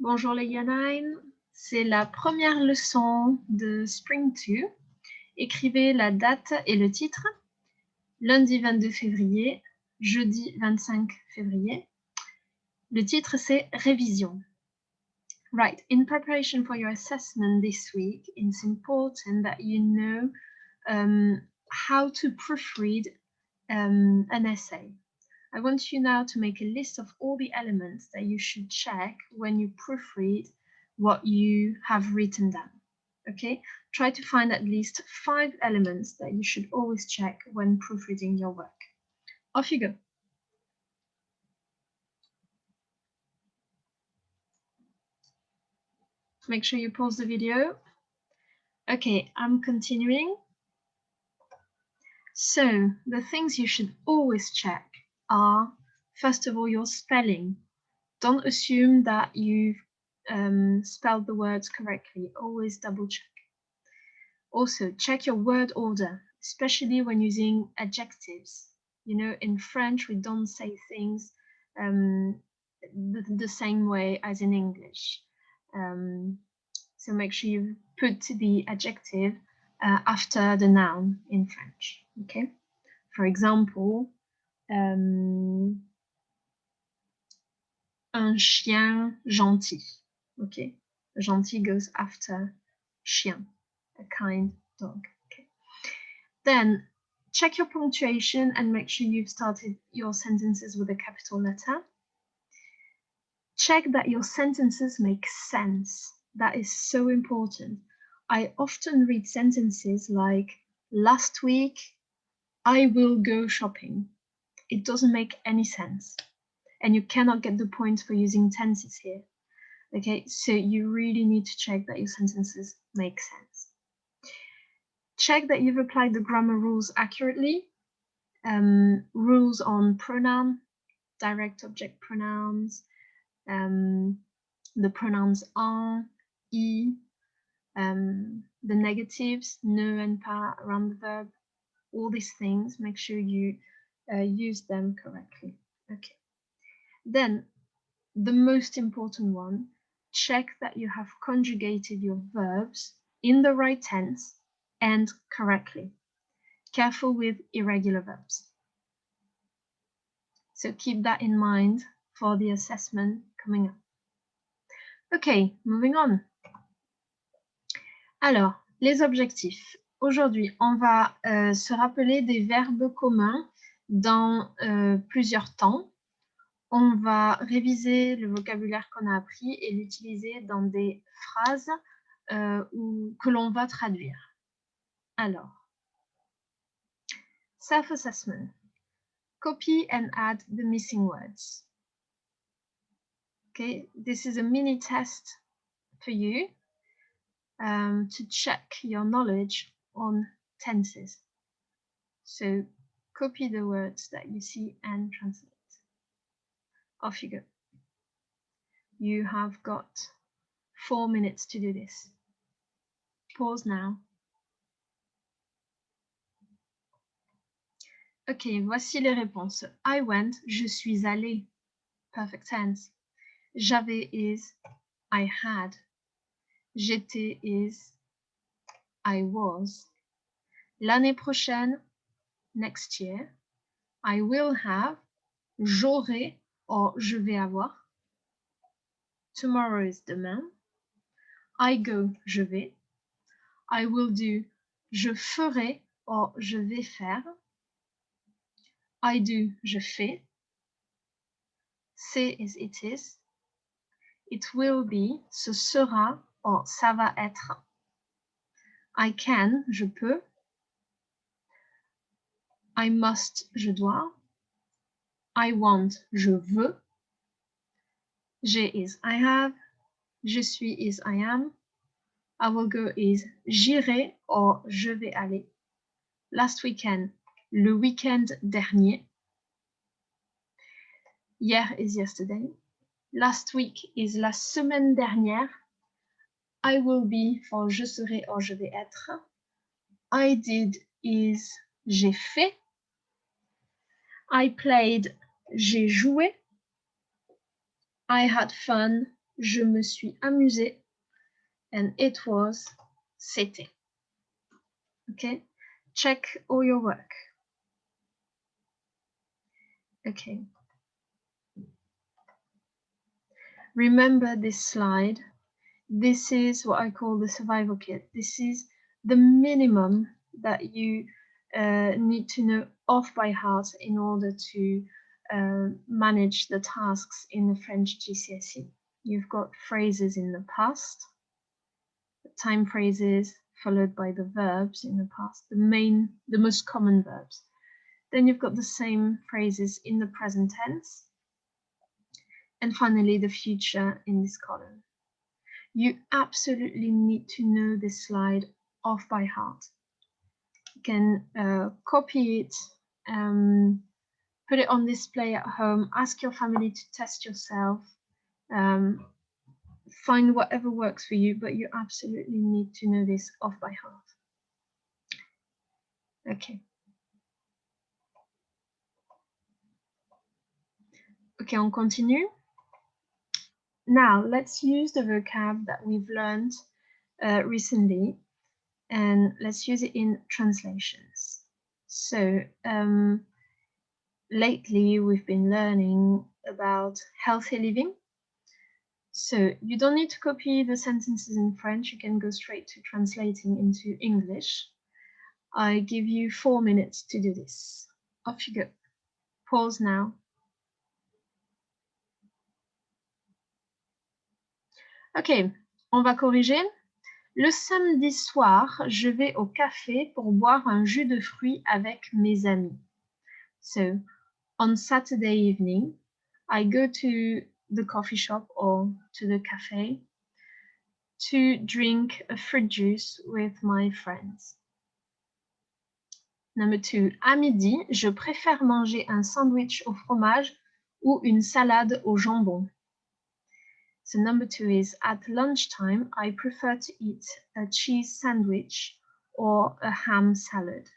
Bonjour les Yanine, c'est la première leçon de Spring 2. Écrivez la date et le titre. Lundi 22 février, jeudi 25 février. Le titre c'est Révision. Right, in preparation for your assessment this week, it's important that you know how to proofread an essay. I want you now to make a list of all the elements that you should check when you proofread what you have written down. Okay, try to find at least 5 elements that you should always check when proofreading your work. Off you go. Make sure you pause the video. Okay, I'm continuing. So the things you should always check are, first of all, your spelling. Don't assume that you've spelled the words correctly. Always double check. Also, check your word order, especially when using adjectives. You know, in French, we don't say things the same way as in English. So make sure you put the adjective after the noun in French, okay? For example, un chien gentil, okay? Gentil goes after chien, a kind dog, okay? Then check your punctuation and make sure you've started your sentences with a capital letter. Check that your sentences make sense. That is so important. I often read sentences like, last week, I will go shopping. It doesn't make any sense. And you cannot get the points for using tenses here. Okay, so you really need to check that your sentences make sense. Check that you've applied the grammar rules accurately. Rules on pronoun, direct object pronouns, the pronouns en, i, the negatives, ne and pas around the verb, all these things, make sure you use them correctly. Okay. Then, the most important one, check that you have conjugated your verbs in the right tense and correctly. Careful with irregular verbs. So keep that in mind for the assessment coming up. Okay, moving on. Alors, les objectifs. Aujourd'hui, on va se rappeler des verbes communs dans plusieurs temps. On va réviser le vocabulaire qu'on a appris et l'utiliser dans des phrases que l'on va traduire. Alors, self-assessment. Copy and add the missing words. Okay, this is a mini test for you to check your knowledge on tenses. So copy the words that you see and translate. Off you go. You have got 4 minutes to do this. Pause now. Ok, voici les réponses. I went, je suis allé. Perfect tense. J'avais is I had. J'étais is I was. L'année prochaine, next year. I will have, j'aurai or je vais avoir. Tomorrow is demain. I go, je vais. I will do, je ferai or je vais faire. I do, je fais. C'est is it is. It will be, ce sera or ça va être. I can, je peux. I must, je dois. I want, je veux. J'ai is I have. Je suis is I am. I will go is j'irai or je vais aller. Last weekend, le week-end dernier. Hier is yesterday. Last week is la semaine dernière. I will be for je serai or je vais être. I did is j'ai fait. I played, j'ai joué. I had fun, je me suis amusée, and it was, c'était. Okay, check all your work. Okay. Remember this slide. This is what I call the survival kit. This is the minimum that you need to know off by heart in order to manage the tasks in the French GCSE. You've got phrases in the past, time phrases followed by the verbs in the past, the most common verbs. Then you've got the same phrases in the present tense. And finally, the future in this column. You absolutely need to know this slide off by heart. You can copy it, put it on display at home, ask your family to test yourself, find whatever works for you, but you absolutely need to know this off by heart. Okay. Okay, on continue. Now, let's use the vocab that we've learned recently, and let's use it in translations. So, lately we've been learning about healthy living. So you don't need to copy the sentences in French, you can go straight to translating into English. I give you 4 minutes to do this. Off you go. Pause now. Ok, on va corriger. Le samedi soir, je vais au café pour boire un jus de fruits avec mes amis. So, on Saturday evening, I go to the coffee shop or to the cafe to drink a fruit juice with my friends. Number 2, à midi, je préfère manger un sandwich au fromage ou une salade au jambon. So number 2 is, at lunchtime, I prefer to eat a cheese sandwich or a ham salad.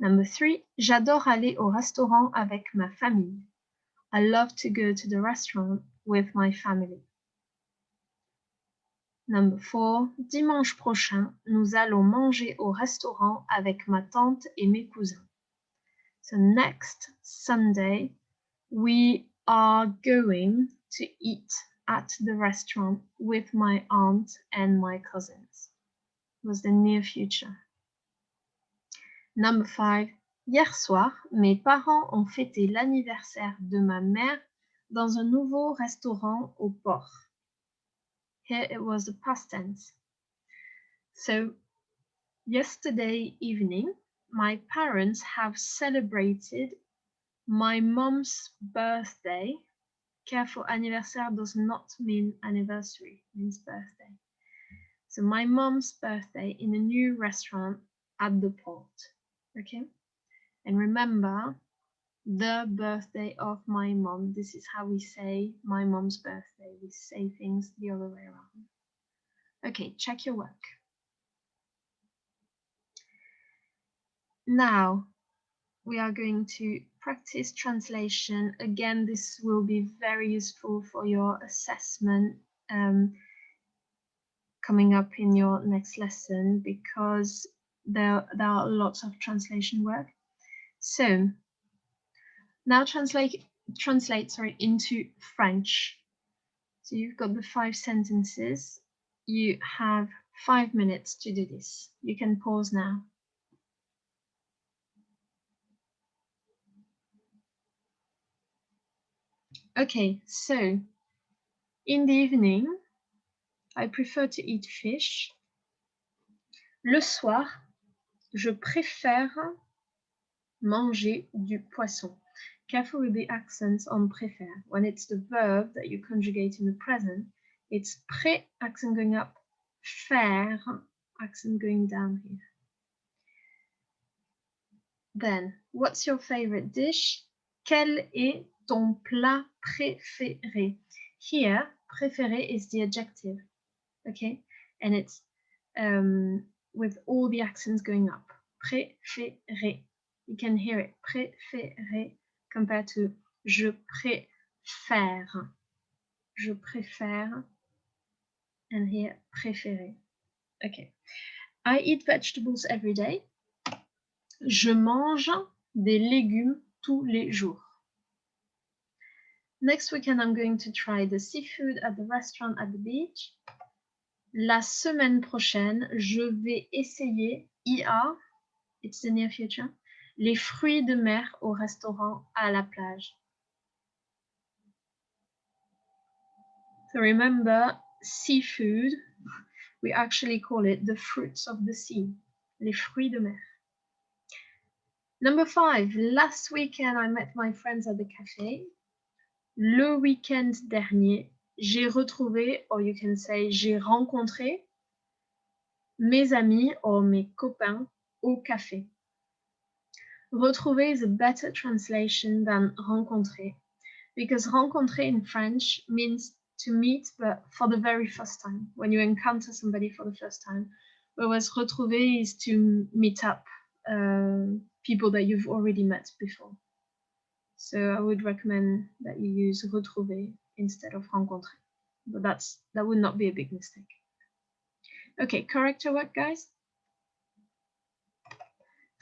Number 3, j'adore aller au restaurant avec ma famille. I love to go to the restaurant with my family. Number 4, dimanche prochain, nous allons manger au restaurant avec ma tante et mes cousins. So next Sunday, we are going to eat at the restaurant with my aunt and my cousins. It was the near future. Number 5, hier soir, mes parents ont fêté l'anniversaire de ma mère dans un nouveau restaurant au port. Here it was the past tense. So, yesterday evening, my parents have celebrated my mom's birthday. Careful, anniversaire does not mean anniversary, it means birthday. So my mom's birthday in a new restaurant at the port. Okay? And remember, the birthday of my mom. This is how we say my mom's birthday. We say things the other way around. Okay, check your work. Now, we are going to practice translation. Again, this will be very useful for your assessment coming up in your next lesson because there are lots of translation work. So now translate into French. So you've got the 5 sentences. You have 5 minutes to do this. You can pause now. Okay, so in the evening, I prefer to eat fish. Le soir, je préfère manger du poisson. Careful with the accents on préfère. When it's the verb that you conjugate in the present, it's pré, accent going up, faire, accent going down here. Then, what's your favorite dish? Quel est ton plat préféré? Here, préféré is the adjective, okay? And it's with all the accents going up. Préféré. You can hear it. Préféré compared to je préfère. je préfère, and here, préférer. Okay. I eat vegetables every day. Je mange des légumes tous les jours. Next weekend, I'm going to try the seafood at the restaurant at the beach. La semaine prochaine, je vais essayer, IA, it's the near future, les fruits de mer au restaurant à la plage. So remember, seafood, we actually call it the fruits of the sea, les fruits de mer. Number 5, last weekend I met my friends at the cafe. Le week-end dernier, j'ai retrouvé, or you can say j'ai rencontré, mes amis or mes copains au café. Retrouver is a better translation than rencontrer, because rencontrer in French means to meet, but for the very first time, when you encounter somebody for the first time. Whereas retrouver is to meet up people that you've already met before. So I would recommend that you use retrouver instead of rencontrer. But that would not be a big mistake. Okay, correct your work, guys.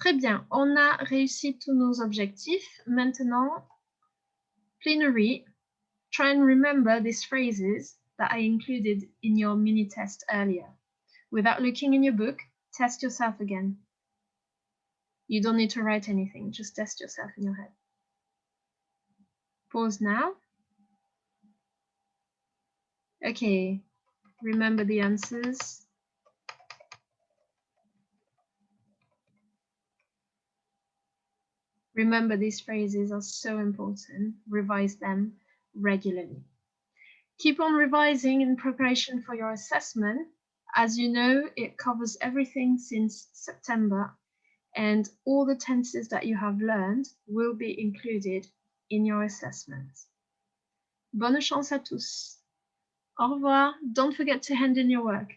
Très bien, on a réussi tous nos objectifs. Maintenant, plenary, try and remember these phrases that I included in your mini test earlier. Without looking in your book, test yourself again. You don't need to write anything, just test yourself in your head. Pause now. Okay, remember the answers. Remember, these phrases are so important. Revise them regularly. Keep on revising in preparation for your assessment. As you know, it covers everything since September, and all the tenses that you have learned will be included in your assessment. Bonne chance à tous. Au revoir. Don't forget to hand in your work.